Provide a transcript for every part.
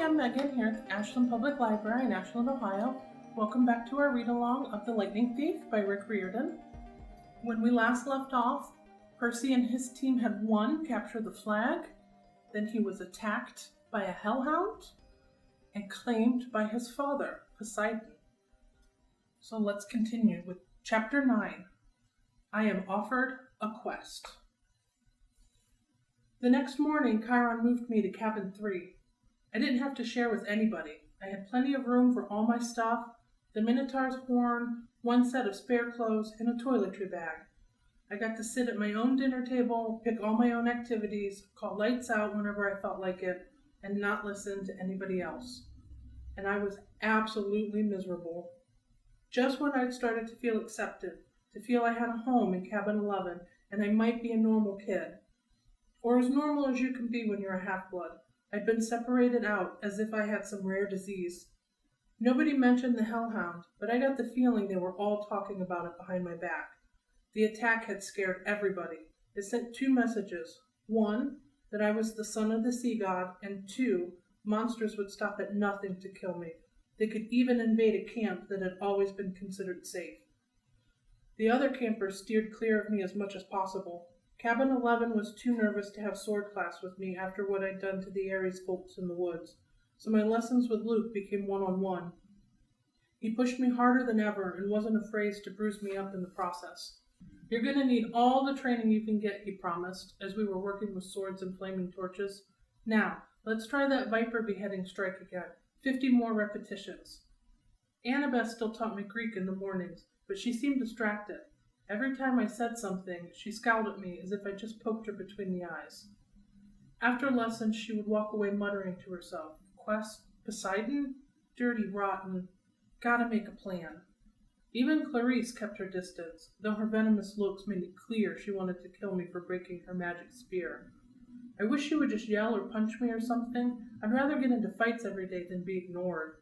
I'm Meghan here at the Ashland Public Library in Ashland, Ohio. Welcome back to our read-along of The Lightning Thief by Rick Riordan. When we last left off, Percy and his team had captured the flag, then he was attacked by a hellhound and claimed by his father, Poseidon. So let's continue with Chapter 9. I am offered a quest. The next morning, Chiron moved me to cabin 3. I didn't have to share with anybody. I had plenty of room for all my stuff, the Minotaur's horn, one set of spare clothes, and a toiletry bag. I got to sit at my own dinner table, pick all my own activities, call lights out whenever I felt like it, and not listen to anybody else. And I was absolutely miserable. Just when I'd started to feel accepted, to feel I had a home in cabin 11, and I might be a normal kid. Or as normal as you can be when you're a half-blood. I'd been separated out as if I had some rare disease. Nobody mentioned the hellhound, but I got the feeling they were all talking about it behind my back. The attack had scared everybody. It sent 2 messages. 1, that I was the son of the sea god, and 2, monsters would stop at nothing to kill me. They could even invade a camp that had always been considered safe. The other campers steered clear of me as much as possible. Cabin 11 was too nervous to have sword class with me after what I'd done to the Ares folks in the woods, so my lessons with Luke became one-on-one. He pushed me harder than ever and wasn't afraid to bruise me up in the process. You're going to need all the training you can get, he promised, as we were working with swords and flaming torches. Now, let's try that viper beheading strike again. 50 more repetitions. Annabeth still taught me Greek in the mornings, but she seemed distracted. Every time I said something, she scowled at me as if I just poked her between the eyes. After lessons, she would walk away muttering to herself, "Quest? Poseidon? Dirty, rotten. Gotta make a plan." Even Clarice kept her distance, though her venomous looks made it clear she wanted to kill me for breaking her magic spear. I wish she would just yell or punch me or something. I'd rather get into fights every day than be ignored.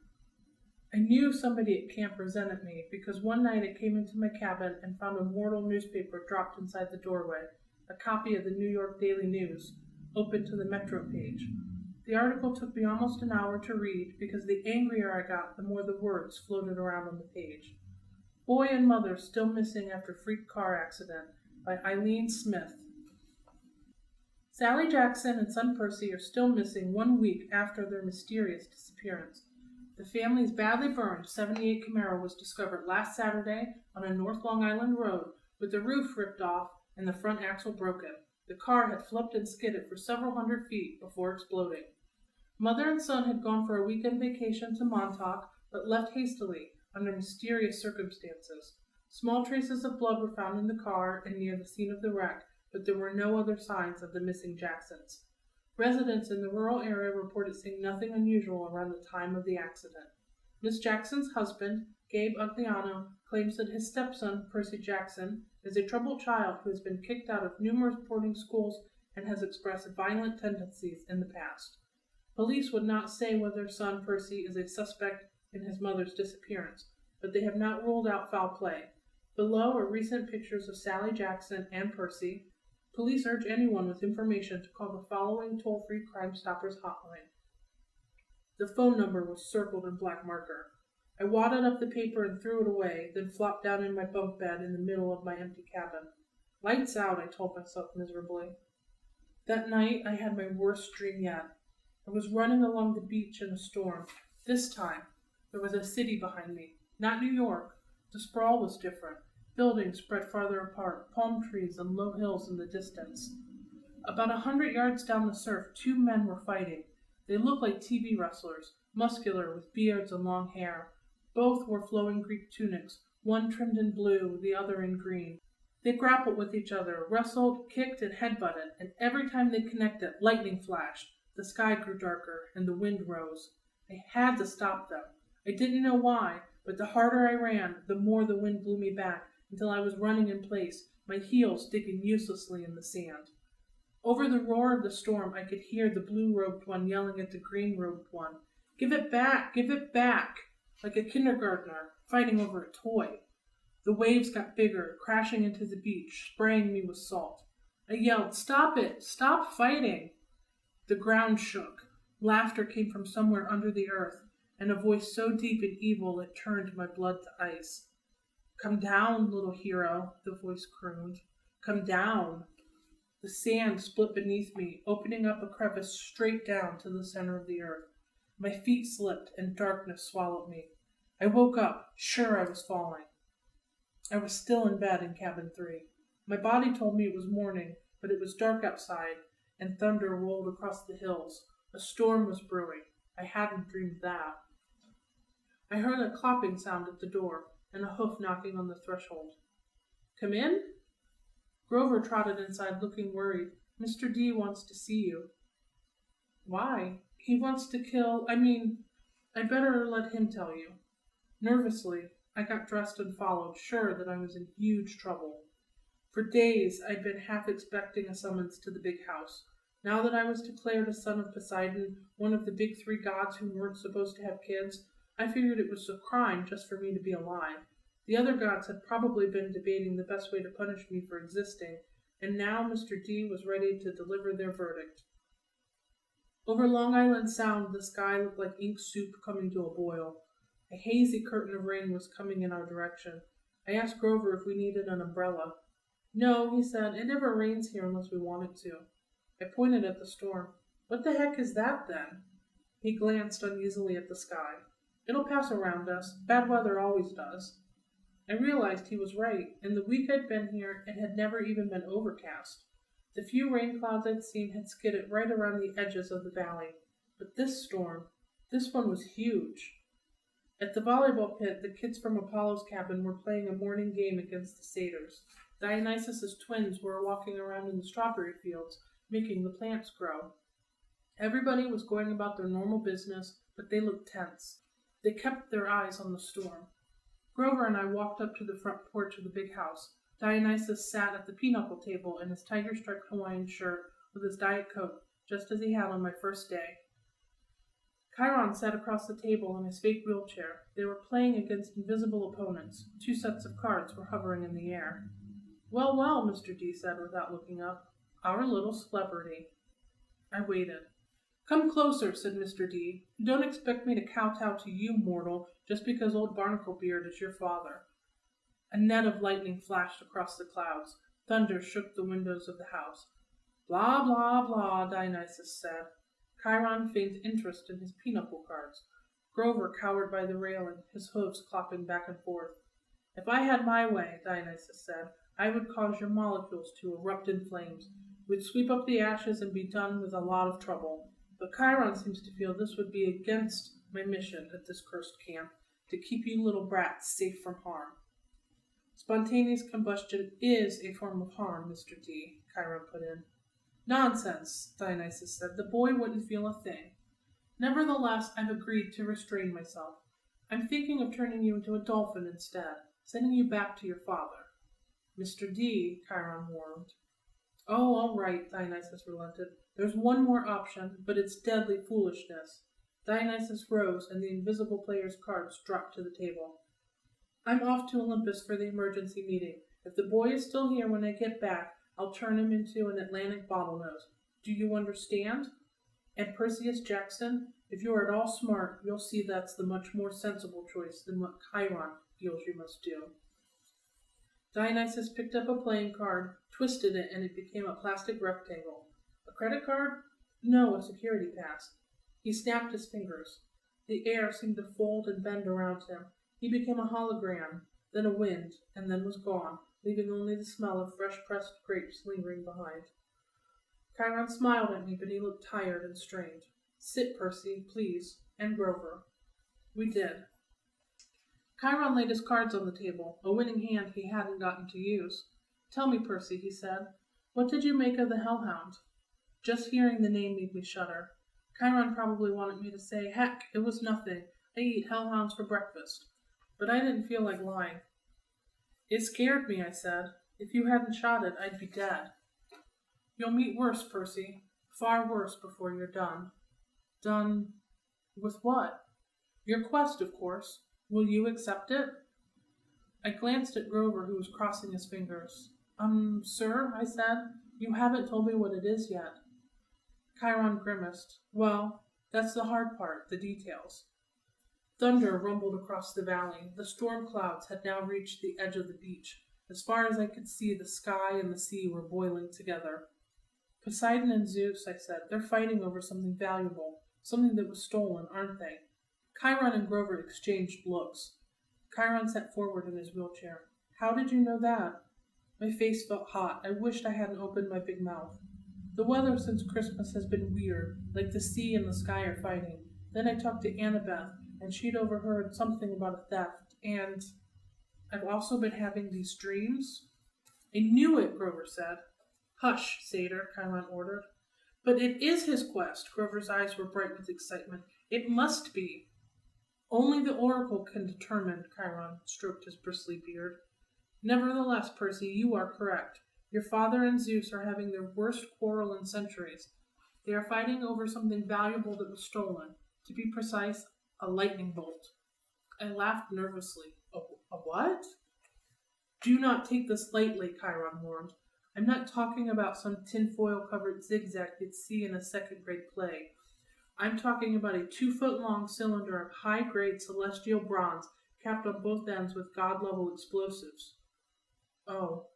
I knew somebody at camp resented me because one night I came into my cabin and found a mortal newspaper dropped inside the doorway, a copy of the New York Daily News, open to the Metro page. The article took me almost an hour to read because the angrier I got, the more the words floated around on the page. Boy and Mother Still Missing After Freak Car Accident by Eileen Smith. Sally Jackson and son Percy are still missing 1 week after their mysterious disappearance. The family's badly burned 78 Camaro was discovered last Saturday on a North Long Island road with the roof ripped off and the front axle broken. The car had flipped and skidded for several hundred feet before exploding. Mother and son had gone for a weekend vacation to Montauk, but left hastily under mysterious circumstances. Small traces of blood were found in the car and near the scene of the wreck, but there were no other signs of the missing Jacksons. Residents in the rural area reported seeing nothing unusual around the time of the accident. Miss Jackson's husband, Gabe Ugliano, claims that his stepson, Percy Jackson, is a troubled child who has been kicked out of numerous boarding schools and has expressed violent tendencies in the past. Police would not say whether son Percy is a suspect in his mother's disappearance, but they have not ruled out foul play. Below are recent pictures of Sally Jackson and Percy. Police urge anyone with information to call the following toll-free Crime Stoppers hotline. The phone number was circled in black marker. I wadded up the paper and threw it away, then flopped down in my bunk bed in the middle of my empty cabin. Lights out, I told myself miserably. That night, I had my worst dream yet. I was running along the beach in a storm. This time, there was a city behind me. Not New York. The sprawl was different. Buildings spread farther apart, palm trees and low hills in the distance. About 100 yards down the surf, 2 men were fighting. They looked like TV wrestlers, muscular with beards and long hair. Both wore flowing Greek tunics, one trimmed in blue, the other in green. They grappled with each other, wrestled, kicked, and headbutted, and every time they connected, lightning flashed. The sky grew darker, and the wind rose. I had to stop them. I didn't know why, but the harder I ran, the more the wind blew me back, until I was running in place, my heels digging uselessly in the sand. Over the roar of the storm, I could hear the blue-robed one yelling at the green-robed one, "Give it back! Give it back!" like a kindergartner fighting over a toy. The waves got bigger, crashing into the beach, spraying me with salt. I yelled, "Stop it! Stop fighting!" The ground shook. Laughter came from somewhere under the earth, and a voice so deep and evil it turned my blood to ice. "Come down, little hero," the voice crooned. "Come down." The sand split beneath me, opening up a crevice straight down to the center of the earth. My feet slipped, and darkness swallowed me. I woke up, sure I was falling. I was still in bed in cabin 3. My body told me it was morning, but it was dark outside, and thunder rolled across the hills. A storm was brewing. I hadn't dreamed that. I heard a clopping sound at the door, and a hoof knocking on the threshold. "Come in?" Grover trotted inside looking worried. "Mr. D wants to see you." "Why?" "He wants to kill... I'd better let him tell you." Nervously, I got dressed and followed, sure that I was in huge trouble. For days, I'd been half expecting a summons to the big house. Now that I was declared a son of Poseidon, one of the big 3 gods who weren't supposed to have kids, I figured it was a crime just for me to be alive. The other gods had probably been debating the best way to punish me for existing, and now Mr. D was ready to deliver their verdict. Over Long Island Sound, the sky looked like ink soup coming to a boil. A hazy curtain of rain was coming in our direction. I asked Grover if we needed an umbrella. "No," he said, "it never rains here unless we want it to." I pointed at the storm. "What the heck is that, then?" He glanced uneasily at the sky. "It'll pass around us. Bad weather always does." I realized he was right. In the week I'd been here, it had never even been overcast. The few rain clouds I'd seen had skidded right around the edges of the valley. But this storm, this one was huge. At the volleyball pit, the kids from Apollo's cabin were playing a morning game against the satyrs. Dionysus's twins were walking around in the strawberry fields, making the plants grow. Everybody was going about their normal business, but they looked tense. They kept their eyes on the storm. Grover and I walked up to the front porch of the big house. Dionysus sat at the pinochle table in his tiger-striped Hawaiian shirt with his Diet Coke, just as he had on my first day. Chiron sat across the table in his fake wheelchair. They were playing against invisible opponents. 2 sets of cards were hovering in the air. "Well, well," Mr. D said without looking up. "Our little celebrity." I waited. "Come closer," said Mr. D. "Don't expect me to kowtow to you, mortal, just because old Barnacle-beard is your father." A net of lightning flashed across the clouds. Thunder shook the windows of the house. "Blah, blah, blah," Dionysus said. Chiron feigned interest in his pinochle cards. Grover cowered by the railing, his hooves clopping back and forth. "If I had my way," Dionysus said, "I would cause your molecules to erupt in flames. We'd sweep up the ashes and be done with a lot of trouble. But Chiron seems to feel this would be against my mission at this cursed camp, to keep you little brats safe from harm." "Spontaneous combustion is a form of harm, Mr. D," Chiron put in. "Nonsense," Dionysus said. "The boy wouldn't feel a thing. Nevertheless, I've agreed to restrain myself. I'm thinking of turning you into a dolphin instead, sending you back to your father." "Mr. D," Chiron warned. "Oh, all right," Dionysus relented. "There's one more option, but it's deadly foolishness." Dionysus rose, and the invisible player's cards dropped to the table. "I'm off to Olympus for the emergency meeting. If the boy is still here when I get back, I'll turn him into an Atlantic bottlenose. Do you understand? And Percy Jackson, if you're at all smart, you'll see that's the much more sensible choice than what Chiron feels you must do." Dionysus picked up a playing card, twisted it, and it became a plastic rectangle. "A credit card? No, a security pass." He snapped his fingers. The air seemed to fold and bend around him. He became a hologram, then a wind, and then was gone, leaving only the smell of fresh-pressed grapes lingering behind. Chiron smiled at me, but he looked tired and strained. "Sit, Percy, please, and Grover." We did. Chiron laid his cards on the table, a winning hand he hadn't gotten to use. "Tell me, Percy," he said, "what did you make of the Hellhound?" Just hearing the name made me shudder. Chiron probably wanted me to say, "Heck, it was nothing. I eat hellhounds for breakfast." But I didn't feel like lying. "It scared me," I said. "If you hadn't shot it, I'd be dead." "You'll meet worse, Percy. Far worse before you're done." "Done with what?" "Your quest, of course. Will you accept it?" I glanced at Grover, who was crossing his fingers. Sir," I said, "you haven't told me what it is yet." Chiron grimaced. "Well, That's the hard part, the details. Thunder rumbled across the valley. The storm clouds had now reached the edge of the beach. As far as I could see, the sky and the sea were boiling together. Poseidon and Zeus, I said, they're fighting over something valuable, something that was stolen, aren't they? Chiron and Grover exchanged looks. Chiron sat forward in his wheelchair. How did you know that? My face felt hot. I wished I hadn't opened my big mouth. The weather since Christmas has been weird, like the sea and the sky are fighting. Then I talked to Annabeth, and she'd overheard something about a theft, and I've also been having these dreams. I knew it, Grover said. Hush, Satyr, Chiron ordered. But it is his quest. Grover's eyes were bright with excitement. It must be. Only the oracle can determine, Chiron stroked his bristly beard. Nevertheless, Percy, you are correct. Your father and Zeus are having their worst quarrel in centuries. They are fighting over something valuable that was stolen. To be precise, a lightning bolt. I laughed nervously. A what? Do not take this lightly, Chiron warned. I'm not talking about some tinfoil-covered zigzag you'd see in a second-grade play. I'm talking about a 2-foot-long cylinder of high-grade celestial bronze capped on both ends with god-level explosives. Oh.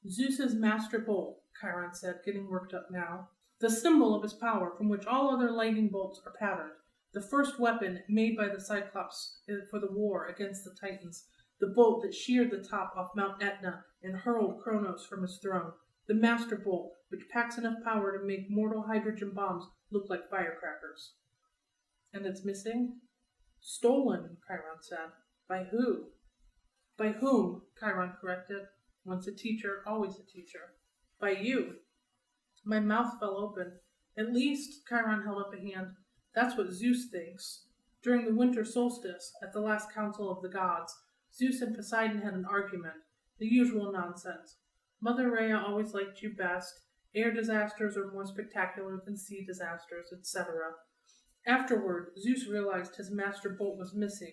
Zeus's master bolt, Chiron said, getting worked up now. The symbol of his power, from which all other lightning bolts are patterned. The first weapon made by the Cyclops for the war against the Titans. The bolt that sheared the top off Mount Etna and hurled Kronos from his throne. The master bolt, which packs enough power to make mortal hydrogen bombs look like firecrackers. And it's missing? Stolen, Chiron said. By who? By whom? Chiron corrected. Once a teacher, always a teacher. By you. My mouth fell open. At least, Chiron held up a hand, that's what Zeus thinks. During the winter solstice, at the last council of the gods, Zeus and Poseidon had an argument. The usual nonsense. Mother Rhea always liked you best. Air disasters are more spectacular than sea disasters, etc. Afterward, Zeus realized his master bolt was missing,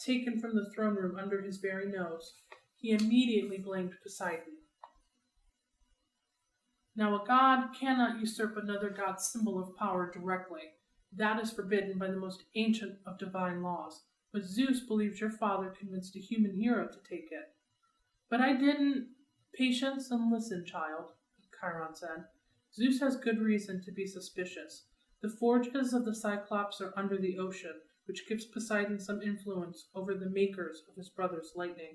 taken from the throne room under his very nose. He immediately blamed Poseidon. Now, a god cannot usurp another god's symbol of power directly. That is forbidden by the most ancient of divine laws. But Zeus believes your father convinced a human hero to take it. But I didn't. Patience and listen, child, Chiron said. Zeus has good reason to be suspicious. The forges of the Cyclops are under the ocean, which gives Poseidon some influence over the makers of his brother's lightning.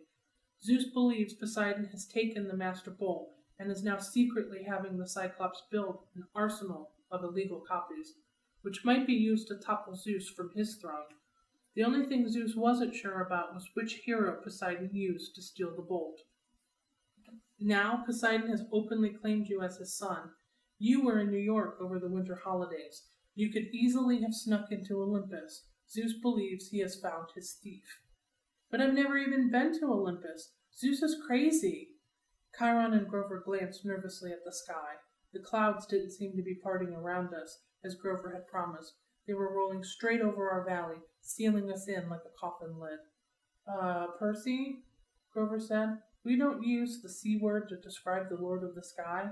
Zeus believes Poseidon has taken the master bolt and is now secretly having the Cyclops build an arsenal of illegal copies, which might be used to topple Zeus from his throne. The only thing Zeus wasn't sure about was which hero Poseidon used to steal the bolt. Now Poseidon has openly claimed you as his son. You were in New York over the winter holidays. You could easily have snuck into Olympus. Zeus believes he has found his thief. But I've never even been to Olympus. Zeus is crazy. Chiron and Grover glanced nervously at the sky. The clouds didn't seem to be parting around us, as Grover had promised. They were rolling straight over our valley, sealing us in like a coffin lid. Percy, Grover said, we don't use the C word to describe the Lord of the Sky.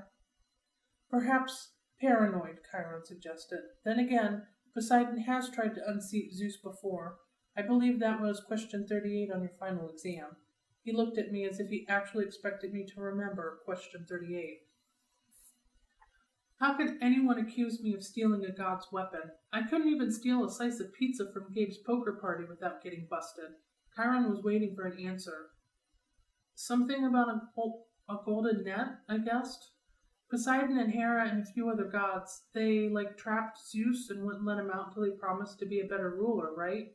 Perhaps paranoid, Chiron suggested. Then again, Poseidon has tried to unseat Zeus before. I believe that was question 38 on your final exam. He looked at me as if he actually expected me to remember question 38. How could anyone accuse me of stealing a god's weapon? I couldn't even steal a slice of pizza from Gabe's poker party without getting busted. Chiron was waiting for an answer. Something about a golden net, I guessed. Poseidon and Hera and a few other gods, they, trapped Zeus and wouldn't let him out until he promised to be a better ruler, right?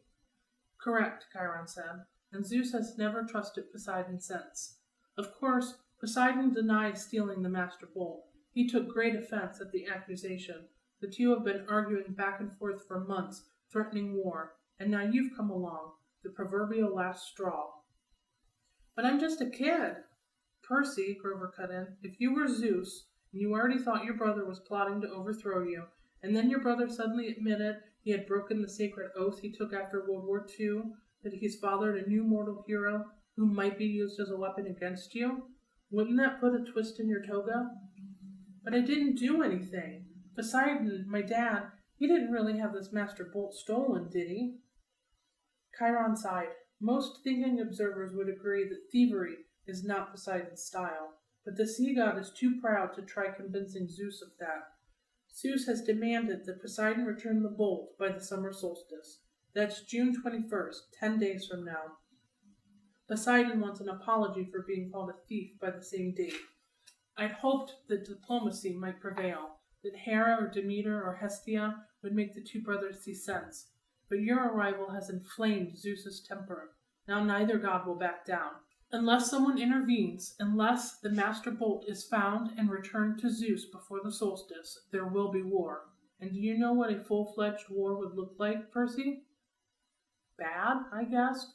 Correct, Chiron said, and Zeus has never trusted Poseidon since. Of course, Poseidon denies stealing the master bolt. He took great offense at the accusation. The two have been arguing back and forth for months, threatening war, and now you've come along, the proverbial last straw. But I'm just a kid. Percy, Grover cut in, if you were Zeus, and you already thought your brother was plotting to overthrow you, and then your brother suddenly admitted he had broken the sacred oath he took after World War II, that he's fathered a new mortal hero who might be used as a weapon against you, wouldn't that put a twist in your toga? But I didn't do anything. Poseidon, my dad, he didn't really have this master bolt stolen, did he? Chiron sighed. Most thinking observers would agree that thievery is not Poseidon's style, but the sea god is too proud to try convincing Zeus of that. Zeus has demanded that Poseidon return the bolt by the summer solstice. That's June 21st, 10 days from now. Poseidon wants an apology for being called a thief by the same date. I'd hoped that diplomacy might prevail, that Hera or Demeter or Hestia would make the two brothers see sense. But your arrival has inflamed Zeus's temper. Now neither god will back down. Unless someone intervenes, unless the master bolt is found and returned to Zeus before the solstice, there will be war. And do you know what a full-fledged war would look like, Percy? Bad, I guessed.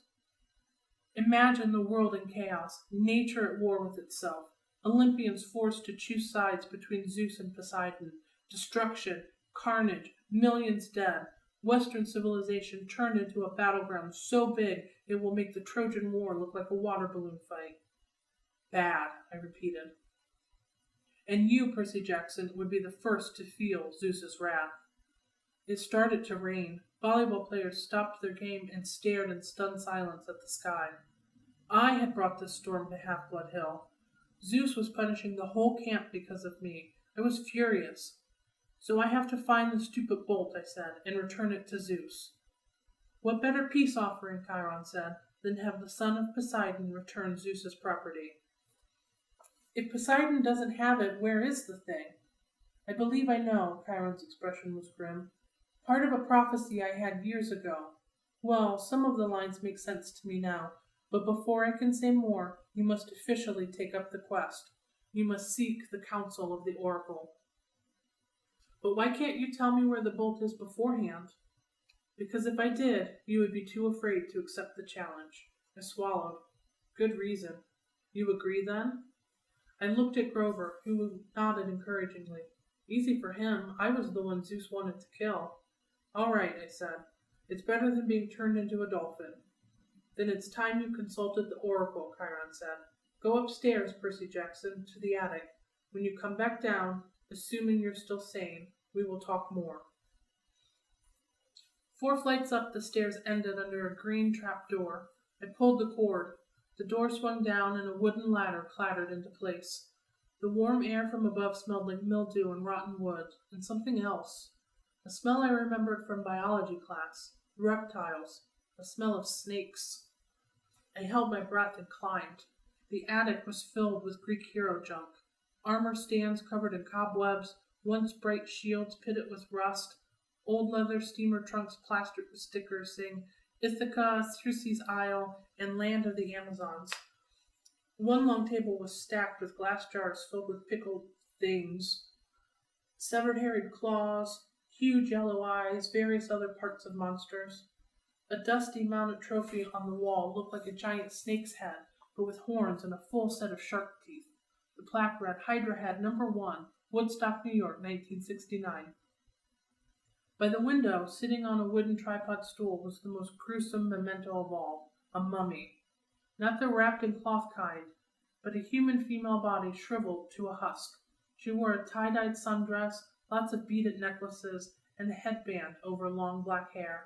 Imagine the world in chaos, nature at war with itself, Olympians forced to choose sides between Zeus and Poseidon, destruction, carnage, millions dead, Western civilization turned into a battleground so big it will make the Trojan War look like a water balloon fight. Bad, I repeated. And you, Percy Jackson, would be the first to feel Zeus's wrath. It started to rain. Volleyball players stopped their game and stared in stunned silence at the sky. I had brought this storm to Half-Blood Hill. Zeus was punishing the whole camp because of me. I was furious. So I have to find the stupid bolt, I said, and return it to Zeus. What better peace offering, Chiron said, than to have the son of Poseidon return Zeus's property? If Poseidon doesn't have it, where is the thing? I believe I know, Chiron's expression was grim. Part of a prophecy I had years ago. Well, some of the lines make sense to me now, but before I can say more, you must officially take up the quest. You must seek the counsel of the oracle. But why can't you tell me where the bolt is beforehand? Because if I did, you would be too afraid to accept the challenge. I swallowed. Good reason. You agree then? I looked at Grover, who nodded encouragingly. Easy for him. I was the one Zeus wanted to kill. All right, I said. It's better than being turned into a dolphin. Then it's time you consulted the oracle, Chiron said. Go upstairs, Percy Jackson, to the attic. When you come back down, assuming you're still sane, we will talk more. 4 flights up, the stairs ended under a green trap door. I pulled the cord. The door swung down and a wooden ladder clattered into place. The warm air from above smelled like mildew and rotten wood, and something else. A smell I remembered from biology class. Reptiles. A smell of snakes. I held my breath and climbed. The attic was filled with Greek hero junk. Armor stands covered in cobwebs, once bright shields pitted with rust, old leather steamer trunks plastered with stickers saying Ithaca, Circe's Isle, and Land of the Amazons. One long table was stacked with glass jars filled with pickled things, severed hairy claws, huge yellow eyes, various other parts of monsters. A dusty mounted trophy on the wall looked like a giant snake's head, but with horns and a full set of shark teeth. The plaque read Hydra Head No. 1, Woodstock, New York, 1969. By the window, sitting on a wooden tripod stool, was the most gruesome memento of all, a mummy. Not the wrapped in cloth kind, but a human female body shriveled to a husk. She wore a tie-dyed sundress, lots of beaded necklaces, and a headband over long black hair.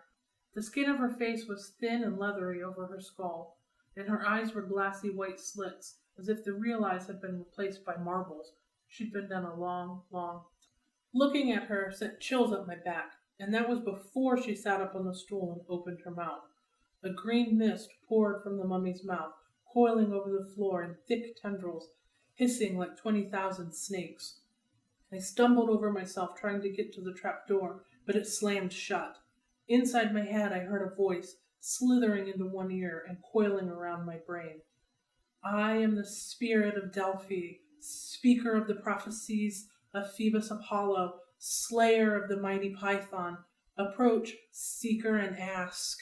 The skin of her face was thin and leathery over her skull, and her eyes were glassy white slits, as if the real eyes had been replaced by marbles. She'd been dead a long, long time. Looking at her sent chills up my back, and that was before she sat up on the stool and opened her mouth. A green mist poured from the mummy's mouth, coiling over the floor in thick tendrils, hissing like 20,000 snakes. I stumbled over myself trying to get to the trap door, but it slammed shut. Inside my head I heard a voice, slithering into one ear and coiling around my brain. I am the spirit of Delphi, speaker of the prophecies of Phoebus Apollo, slayer of the mighty Python. Approach, seeker, and ask.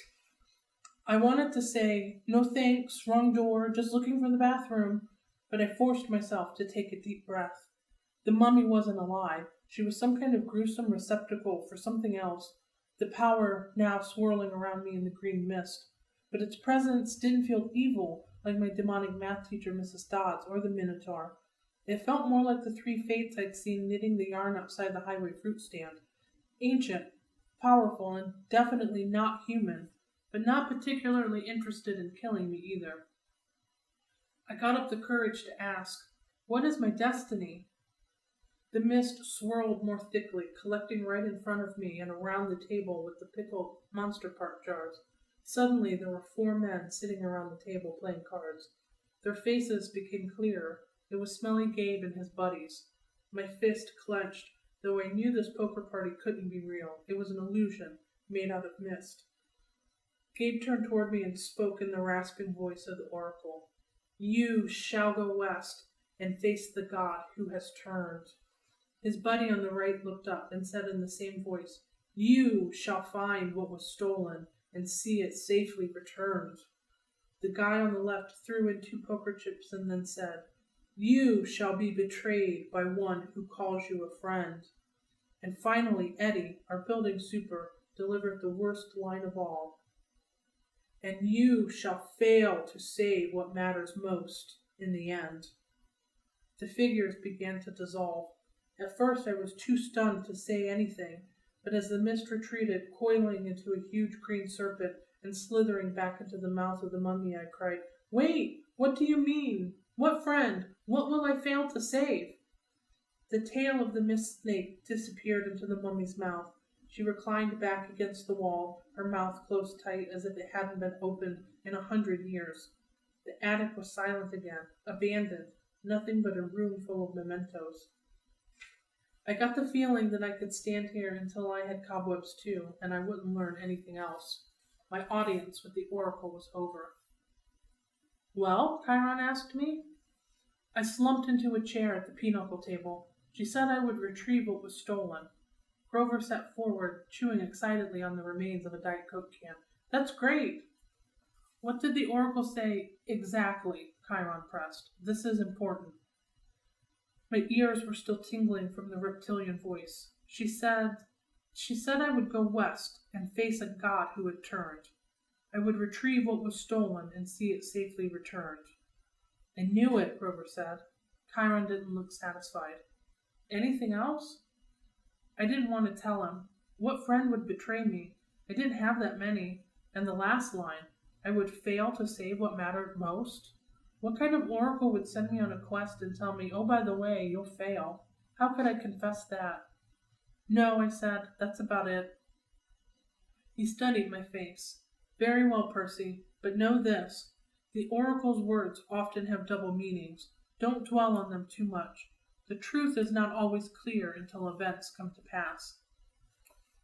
I wanted to say, no thanks, wrong door, just looking for the bathroom, but I forced myself to take a deep breath. The mummy wasn't alive. She was some kind of gruesome receptacle for something else, the power now swirling around me in the green mist. But its presence didn't feel evil like my demonic math teacher, Mrs. Dodds, or the Minotaur. It felt more like the three fates I'd seen knitting the yarn outside the highway fruit stand. Ancient, powerful, and definitely not human, but not particularly interested in killing me either. I got up the courage to ask, "What is my destiny?" The mist swirled more thickly, collecting right in front of me and around the table with the pickled Monster Park jars. Suddenly there were 4 men sitting around the table playing cards. Their faces became clearer. It was Smelly Gabe and his buddies. My fist clenched, though I knew this poker party couldn't be real. It was an illusion, made out of mist. Gabe turned toward me and spoke in the rasping voice of the oracle. "You shall go west and face the god who has turned." His buddy on the right looked up and said in the same voice, "You shall find what was stolen and see it safely returned." The guy on the left threw in 2 poker chips and then said, "You shall be betrayed by one who calls you a friend." And finally, Eddie, our building super, delivered the worst line of all. "And you shall fail to save what matters most in the end." The figures began to dissolve. At first I was too stunned to say anything, but as the mist retreated, coiling into a huge green serpent and slithering back into the mouth of the mummy, I cried, "Wait! What do you mean? What friend? What will I fail to save?" The tail of the mist snake disappeared into the mummy's mouth. She reclined back against the wall, her mouth closed tight as if it hadn't been opened in 100 years. The attic was silent again, abandoned, nothing but a room full of mementos. I got the feeling that I could stand here until I had cobwebs too, and I wouldn't learn anything else. My audience with the oracle was over. "Well?" Chiron asked me. I slumped into a chair at the pinochle table. She said I would retrieve what was stolen. Grover sat forward, chewing excitedly on the remains of a Diet Coke can. "That's great!" "What did the oracle say exactly?" Chiron pressed. "This is important." My ears were still tingling from the reptilian voice. She said I would go west and face a god who had turned. I would retrieve what was stolen and see it safely returned. "I knew it," Grover said. Chiron didn't look satisfied. "Anything else?" I didn't want to tell him. What friend would betray me? I didn't have that many. And the last line, I would fail to save what mattered most? What kind of oracle would send me on a quest and tell me, "Oh, by the way, you'll fail"? How could I confess that? "No," I said, "that's about it." He studied my face. "Very well, Percy, but know this. The oracle's words often have double meanings. Don't dwell on them too much. The truth is not always clear until events come to pass."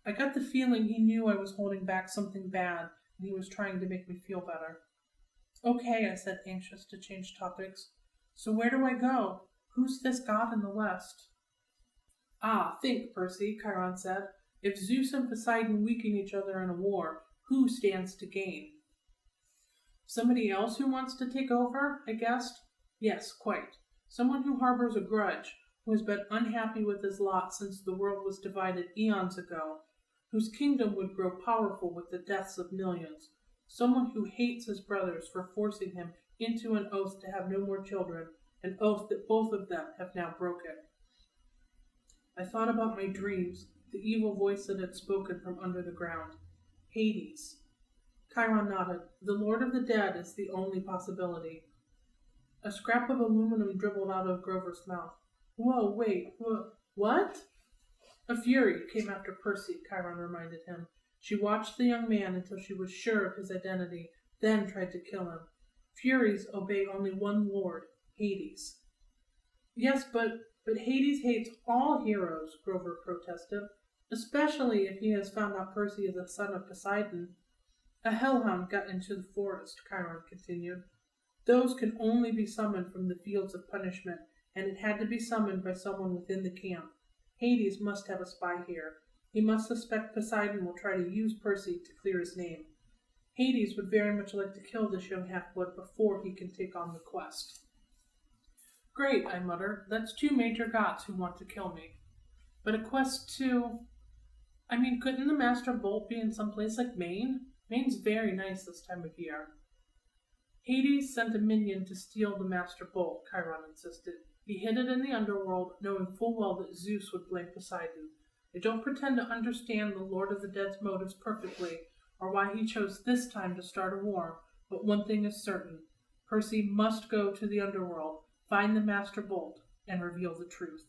I got the feeling he knew I was holding back something bad, and he was trying to make me feel better. "Okay," I said, anxious to change topics. "So where do I go? Who's this god in the west?" "Ah, think, Percy," Chiron said. "If Zeus and Poseidon weaken each other in a war, who stands to gain?" "Somebody else who wants to take over?" I guessed. "Yes, quite. Someone who harbors a grudge, who has been unhappy with his lot since the world was divided eons ago, whose kingdom would grow powerful with the deaths of millions. Someone who hates his brothers for forcing him into an oath to have no more children, an oath that both of them have now broken." I thought about my dreams, the evil voice that had spoken from under the ground. Hades. Chiron nodded. "The Lord of the Dead is the only possibility." A scrap of aluminum dribbled out of Grover's mouth. "Whoa, wait, what?" "A Fury came after Percy," Chiron reminded him. "She watched the young man until she was sure of his identity, then tried to kill him. Furies obey only one lord, Hades." "Yes, but Hades hates all heroes," Grover protested, "especially if he has found out Percy is a son of Poseidon." "A hellhound got into the forest," Chiron continued. "Those can only be summoned from the fields of punishment, and it had to be summoned by someone within the camp. Hades must have a spy here. He must suspect Poseidon will try to use Percy to clear his name. Hades would very much like to kill this young half-blood before he can take on the quest." "Great," I muttered. "That's 2 major gods who want to kill me. But a quest to... couldn't the Master Bolt be in some place like Maine? Maine's very nice this time of year." "Hades sent a minion to steal the Master Bolt," Chiron insisted. He hid it in the underworld, knowing full well that Zeus would blame Poseidon. I don't pretend to understand the Lord of the Dead's motives perfectly, or why he chose this time to start a war, but one thing is certain. Percy must go to the underworld, find the Master Bolt, and reveal the truth.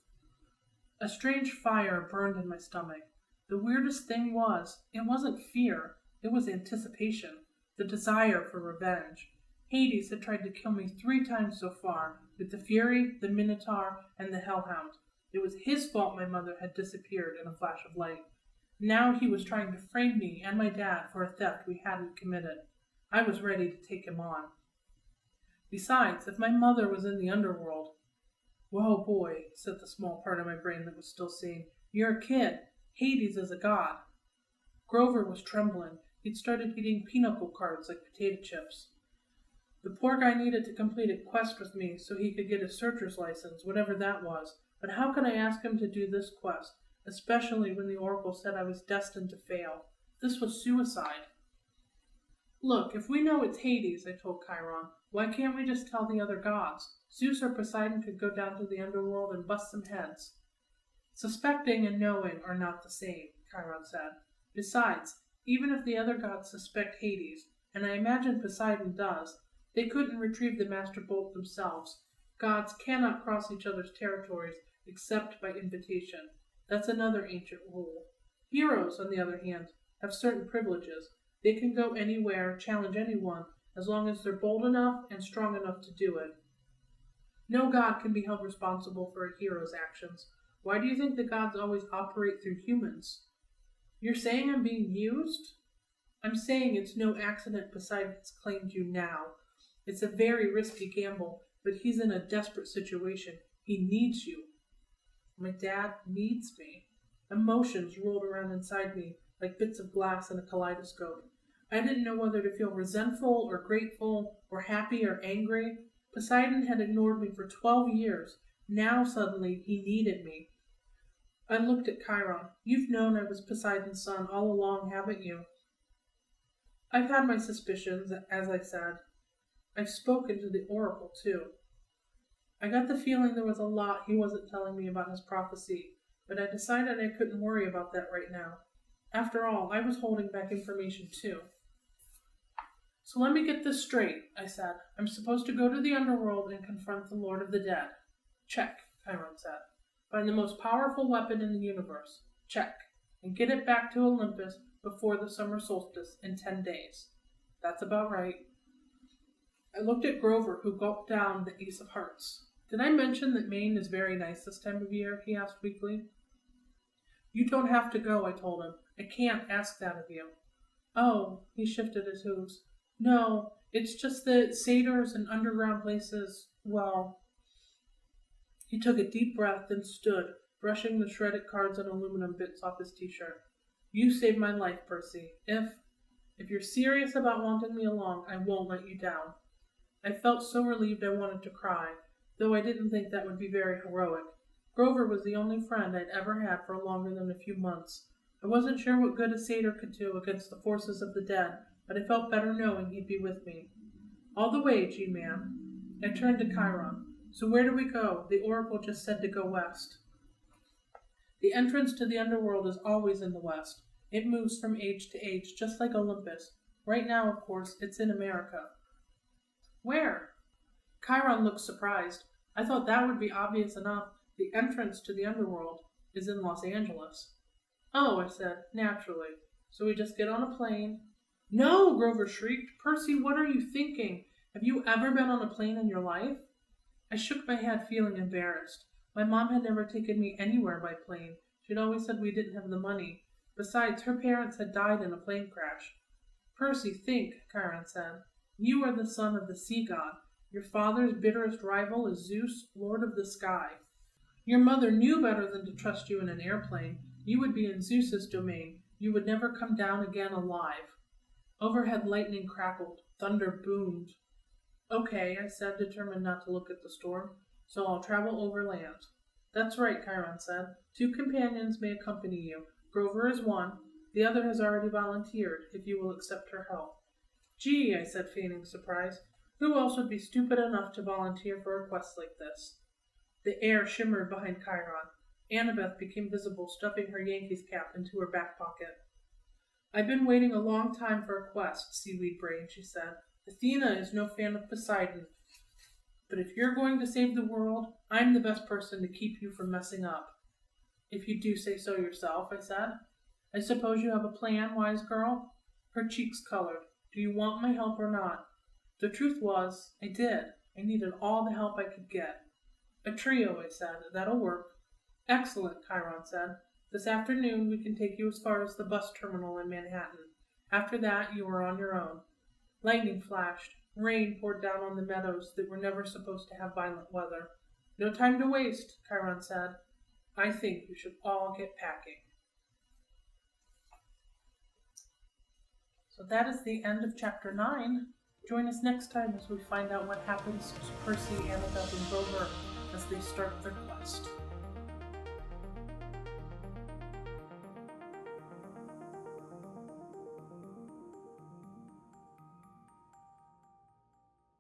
A strange fire burned in my stomach. The weirdest thing was, it wasn't fear, it was anticipation, the desire for revenge. Hades had tried to kill me 3 times so far, with the Fury, the Minotaur, and the Hellhound. It was his fault my mother had disappeared in a flash of light. Now he was trying to frame me and my dad for a theft we hadn't committed. I was ready to take him on. Besides, if my mother was in the underworld... "Whoa, boy," said the small part of my brain that was still sane. "You're a kid. Hades is a god." Grover was trembling. He'd started eating pinochle cards like potato chips. The poor guy needed to complete a quest with me so he could get his searcher's license, whatever that was. But how could I ask him to do this quest, especially when the Oracle said I was destined to fail? This was suicide. "Look, if we know it's Hades," I told Chiron, "why can't we just tell the other gods? Zeus or Poseidon could go down to the underworld and bust some heads." "Suspecting and knowing are not the same," Chiron said. "Besides, even if the other gods suspect Hades, and I imagine Poseidon does, they couldn't retrieve the Master Bolt themselves. Gods cannot cross each other's territories except by invitation. That's another ancient rule. Heroes, on the other hand, have certain privileges. They can go anywhere, challenge anyone, as long as they're bold enough and strong enough to do it. No god can be held responsible for a hero's actions. Why do you think the gods always operate through humans?" "You're saying I'm being used?" "I'm saying it's no accident Poseidon's claimed you now. It's a very risky gamble, but he's in a desperate situation. He needs you." My dad needs me. Emotions rolled around inside me like bits of glass in a kaleidoscope. I didn't know whether to feel resentful or grateful or happy or angry. Poseidon had ignored me for 12 years. Now suddenly he needed me. I looked at Chiron. "You've known I was Poseidon's son all along, haven't you?" "I've had my suspicions, as I said. I've spoken to the Oracle, too." I got the feeling there was a lot he wasn't telling me about his prophecy, but I decided I couldn't worry about that right now. After all, I was holding back information too. "So let me get this straight," I said. "I'm supposed to go to the underworld and confront the Lord of the Dead." "Check," Chiron said. "Find the most powerful weapon in the universe." "Check. And get it back to Olympus before the summer solstice in 10 days. "That's about right." I looked at Grover, who gulped down the Ace of Hearts. "Did I mention that Maine is very nice this time of year?" he asked weakly. "You don't have to go," I told him. "I can't ask that of you." "Oh," he shifted his hooves. "No, it's just that satyrs and underground places, well..." He took a deep breath, then stood, brushing the shredded cards and aluminum bits off his t-shirt. "You saved my life, Percy. If you're serious about wanting me along, I won't let you down." I felt so relieved I wanted to cry, though I didn't think that would be very heroic. Grover was the only friend I'd ever had for longer than a few months. I wasn't sure what good a satyr could do against the forces of the dead, but I felt better knowing he'd be with me. "All the way, G-Man." I turned to Chiron. "So where do we go? The Oracle just said to go west." "The entrance to the underworld is always in the west. It moves from age to age, just like Olympus. Right now, of course, it's in America." "Where?" Chiron looked surprised. I thought that would be obvious enough. The entrance to the underworld is in Los Angeles. "Oh," I said, "naturally. So we just get on a plane." "No!" Grover shrieked. "Percy, what are you thinking? Have you ever been on a plane in your life?" I shook my head, feeling embarrassed. My mom had never taken me anywhere by plane. She'd always said we didn't have the money. Besides, her parents had died in a plane crash. "Percy, think," Chiron said. "You are the son of the sea god. Your father's bitterest rival is Zeus, lord of the sky. Your mother knew better than to trust you in an airplane. You would be in Zeus's domain. You would never come down again alive." Overhead lightning crackled. Thunder boomed. "Okay," I said, determined not to look at the storm. "So I'll travel overland." "That's right," Chiron said. 2 companions may accompany you. Grover is one. The other has already volunteered, if you will accept her help." "Gee," I said, feigning surprise. "Who else would be stupid enough to volunteer for a quest like this?" The air shimmered behind Chiron. Annabeth became visible, stuffing her Yankees cap into her back pocket. I've been waiting a long time for a quest, Seaweed Brain, she said. Athena is no fan of Poseidon. But if you're going to save the world, I'm the best person to keep you from messing up. If you do say so yourself, I said. I suppose you have a plan, wise girl? Her cheeks colored. Do you want my help or not? The truth was, I did. I needed all the help I could get. A trio, I said. That'll work. Excellent, Chiron said. This afternoon we can take you as far as the bus terminal in Manhattan. After that, you are on your own. Lightning flashed. Rain poured down on the meadows that were never supposed to have violent weather. No time to waste, Chiron said. I think we should all get packing. So that is the end of chapter 9. Join us next time as we find out what happens to Percy, Annabeth, and Grover as they start their quest.